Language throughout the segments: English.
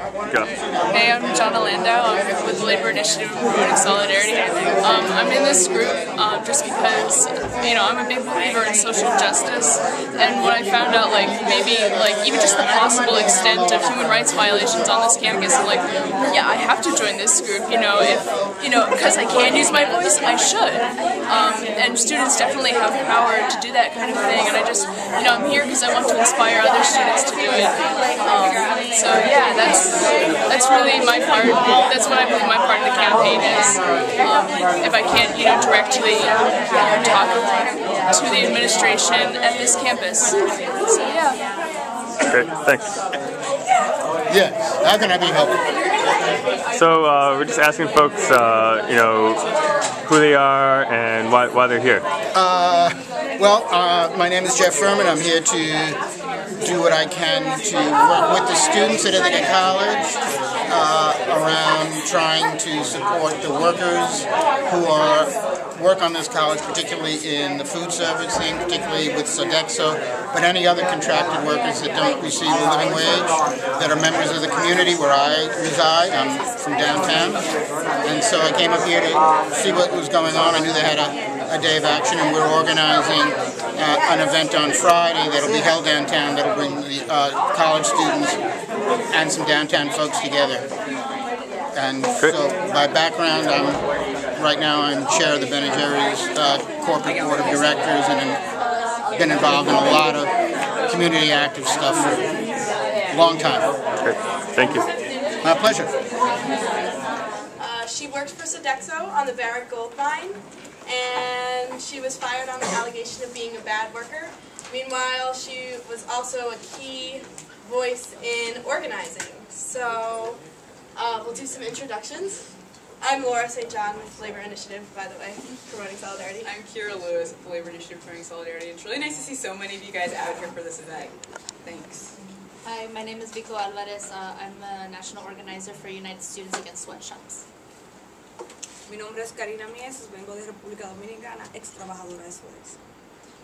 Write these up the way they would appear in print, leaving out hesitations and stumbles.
Go. Hey, I'm John Orlando. I'm with the Labor Initiative Promoting Solidarity. I'm in this group just because, I'm a big believer in social justice, and when I found out, even just the possible extent of human rights violations on this campus, I'm like, yeah, I have to join this group, because I can use my voice, I should. And students definitely have power to do that kind of thing, and I just, I'm here because I want to inspire other students to do it. So yeah, that's really my part. That's what I believe my part of the campaign is. If I can't, directly talk to the administration at this campus. So yeah. Great, thanks. Yes, how can I be helpful? So we're just asking folks, who they are and why they're here. My name is Jeff Furman. I'm here to do what I can to work with the students at Ithaca College around trying to support the workers who work on this college, particularly in the food servicing, particularly with Sodexo, but any other contracted workers that don't receive a living wage, that are members of the community where I reside. I'm from downtown, and so I came up here to see what was going on. I knew they had a day of action, and we're organizing an event on Friday that'll be held downtown that'll bring the college students and some downtown folks together. And so by background, right now I'm chair of the Ben & Jerry's corporate board of directors, and I've been involved in a lot of community active stuff for a long time. Great. Thank you. My pleasure. She worked for Sodexo on the Barrick gold mine, and she was fired on the allegation of being a bad worker. Meanwhile, she was also a key voice in organizing. So we'll do some introductions. I'm Laura St. John with Labor Initiative, by the way, promoting solidarity. I'm Kira Lewis with the Labor Initiative promoting solidarity. It's really nice to see so many of you guys out here for this event. Thanks. Hi, my name is Vico Alvarez. I'm a national organizer for United Students Against Sweatshops. Mi nombre es Karina Mieses, vengo de República Dominicana, ex trabajadora de Sodexo.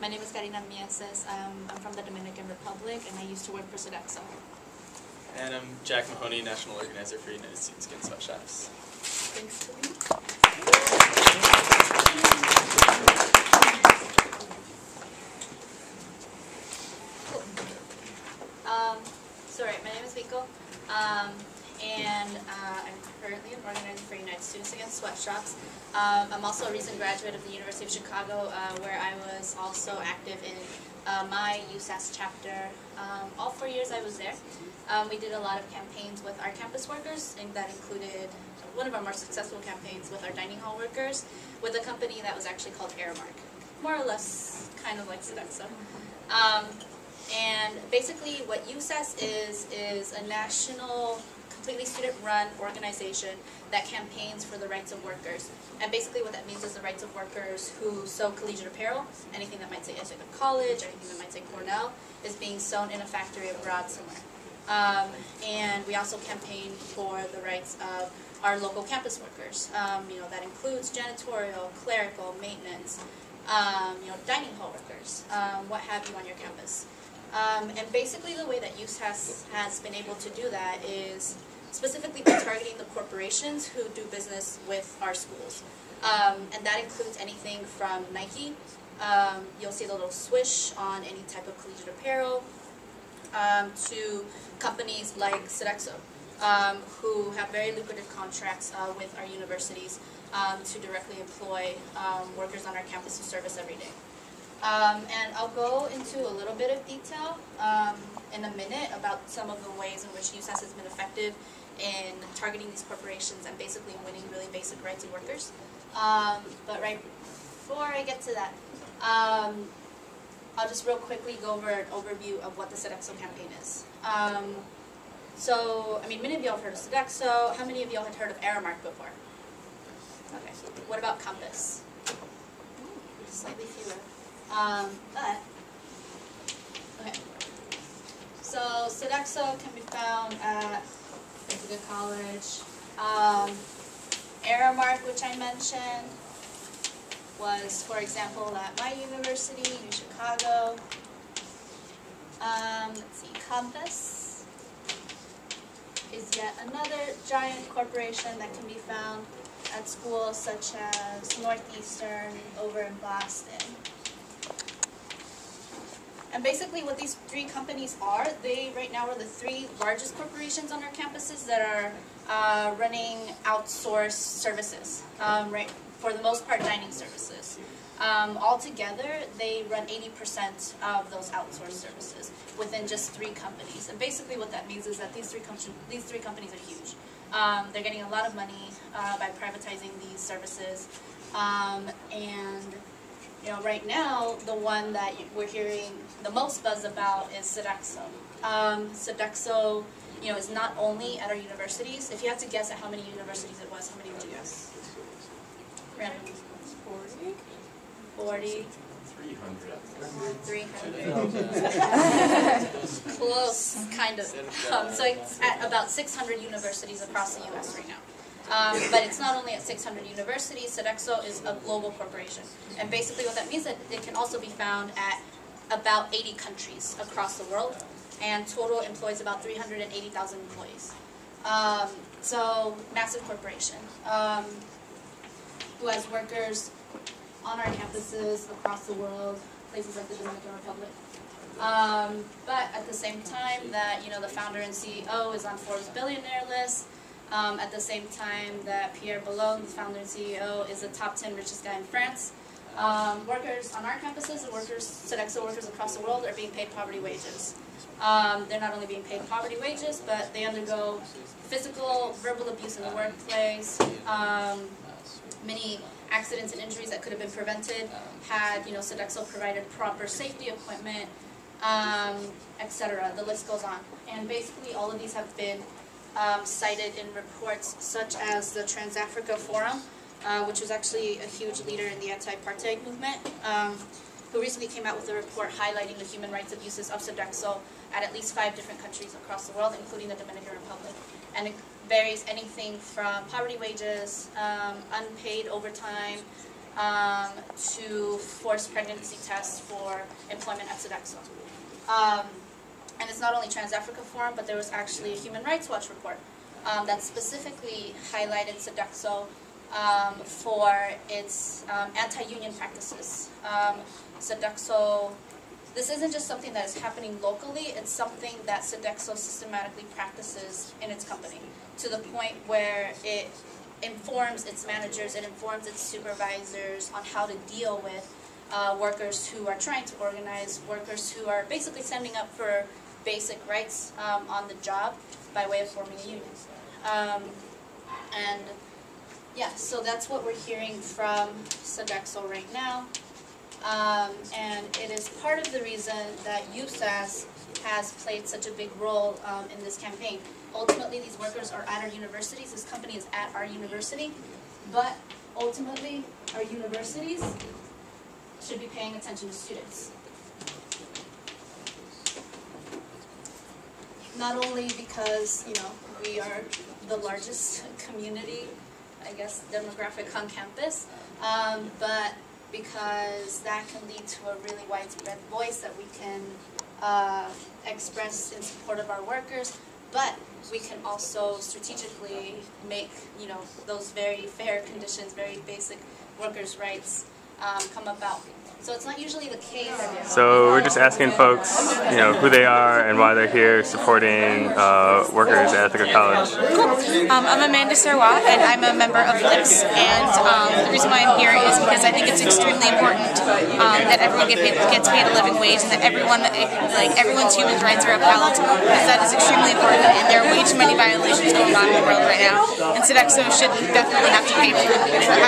My name is Karina Mieses. I'm from the Dominican Republic, and I used to work for Sodexo. And I'm Jack Mahoney, national organizer for United Students Against Sweatshops. Thanks to me. My name is Vico, and I'm currently an organizer for United Students Against Sweatshops. I'm also a recent graduate of the University of Chicago, where I was also active in my USAS chapter. All 4 years I was there. We did a lot of campaigns with our campus workers, and that included one of our more successful campaigns with our dining hall workers, with a company that was actually called Aramark, more or less kind of like Sodexo. And basically what USAS is a national, completely student-run organization that campaigns for the rights of workers. And basically what that means is the rights of workers who sew collegiate apparel, anything that might say Ithaca College, anything that might say Cornell, is being sewn in a factory abroad somewhere. And we also campaign for the rights of our local campus workers. That includes janitorial, clerical, maintenance, dining hall workers, what have you on your campus. And basically the way that USAS has been able to do that is specifically by targeting the corporations who do business with our schools. And that includes anything from Nike, you'll see the little swish on any type of collegiate apparel, to companies like Sodexo, who have very lucrative contracts with our universities to directly employ workers on our campus who serve us every day. And I'll go into a little bit of detail in a minute about some of the ways in which USAS has been effective in targeting these corporations and basically winning really basic rights of workers. But right before I get to that, I'll just real quickly go over an overview of what the Sodexo campaign is. Many of y'all have heard of Sodexo. How many of y'all had heard of Aramark before? Okay. What about Compass? Slightly fewer. Okay. So Sodexo can be found at Ithaca College. Aramark, which I mentioned, was, for example, at my university in Chicago. Let's see, Compass is yet another giant corporation that can be found at schools such as Northeastern over in Boston. And basically what these three companies are, they right now are the three largest corporations on our campuses that are running outsourced services, right, for the most part dining services. Altogether, they run 80% of those outsourced services within just three companies. And basically what that means is that these three companies are huge. They're getting a lot of money by privatizing these services. And you know, right now, the one that we're hearing the most buzz about is Sodexo. Sodexo, you know, is not only at our universities. If you had to guess at how many universities it was, how many would you guess? Random. 40? 300. Close, kind of. So it's at about 600 universities across the U.S. right now. But it's not only at 600 universities. Sodexo is a global corporation. And basically what that means is that it can also be found at about 80 countries across the world. And total employs about 380,000 employees. So, massive corporation who has workers on our campuses across the world, places like the Dominican Republic. But at the same time that, you know, the founder and CEO is on Forbes billionaire list, at the same time that Pierre Ballon, the founder and CEO, is the top 10 richest guy in France. Workers on our campuses and Sodexo workers across the world are being paid poverty wages. They're not only being paid poverty wages, but they undergo physical, verbal abuse in the workplace, many accidents and injuries that could have been prevented had, you know, Sodexo provided proper safety equipment, etc. The list goes on. And basically all of these have been cited in reports such as the Trans-Africa Forum, which was actually a huge leader in the anti-apartheid movement, who recently came out with a report highlighting the human rights abuses of Sodexo at least 5 different countries across the world, including the Dominican Republic. And it varies anything from poverty wages, unpaid overtime, to forced pregnancy tests for employment at Sodexo. And it's not only Trans-Africa Forum, but there was actually a Human Rights Watch report that specifically highlighted Sodexo for its anti-union practices. Sodexo, this isn't just something that is happening locally, it's something that Sodexo systematically practices in its company, to the point where it informs its managers, it informs its supervisors on how to deal with workers who are trying to organize, workers who are basically standing up for basic rights on the job by way of forming a union. And yeah, so that's what we're hearing from Sodexo right now. And it is part of the reason that USAS has played such a big role in this campaign. Ultimately, these workers are at our universities. This company is at our university. But ultimately, our universities should be paying attention to students. Not only because, you know, we are the largest community, I guess, demographic on campus, but because that can lead to a really widespread voice that we can express in support of our workers, but we can also strategically make, you know, those very fair conditions, very basic workers' rights come about. So it's not usually the case. So we're just asking folks, you know, who they are and why they're here supporting workers at Ithaca College. Cool. I'm Amanda Serwa, and I'm a member of FlipShare. And the reason why I'm here is because I think it's extremely important that everyone gets paid a living wage, and that everyone's human rights are upheld, because that is extremely important. And there are way too many violations going on in the world right now. And Sodexo should definitely have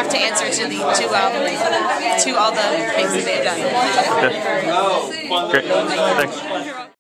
to answer to all the things that they've done. Okay. Great. Thanks.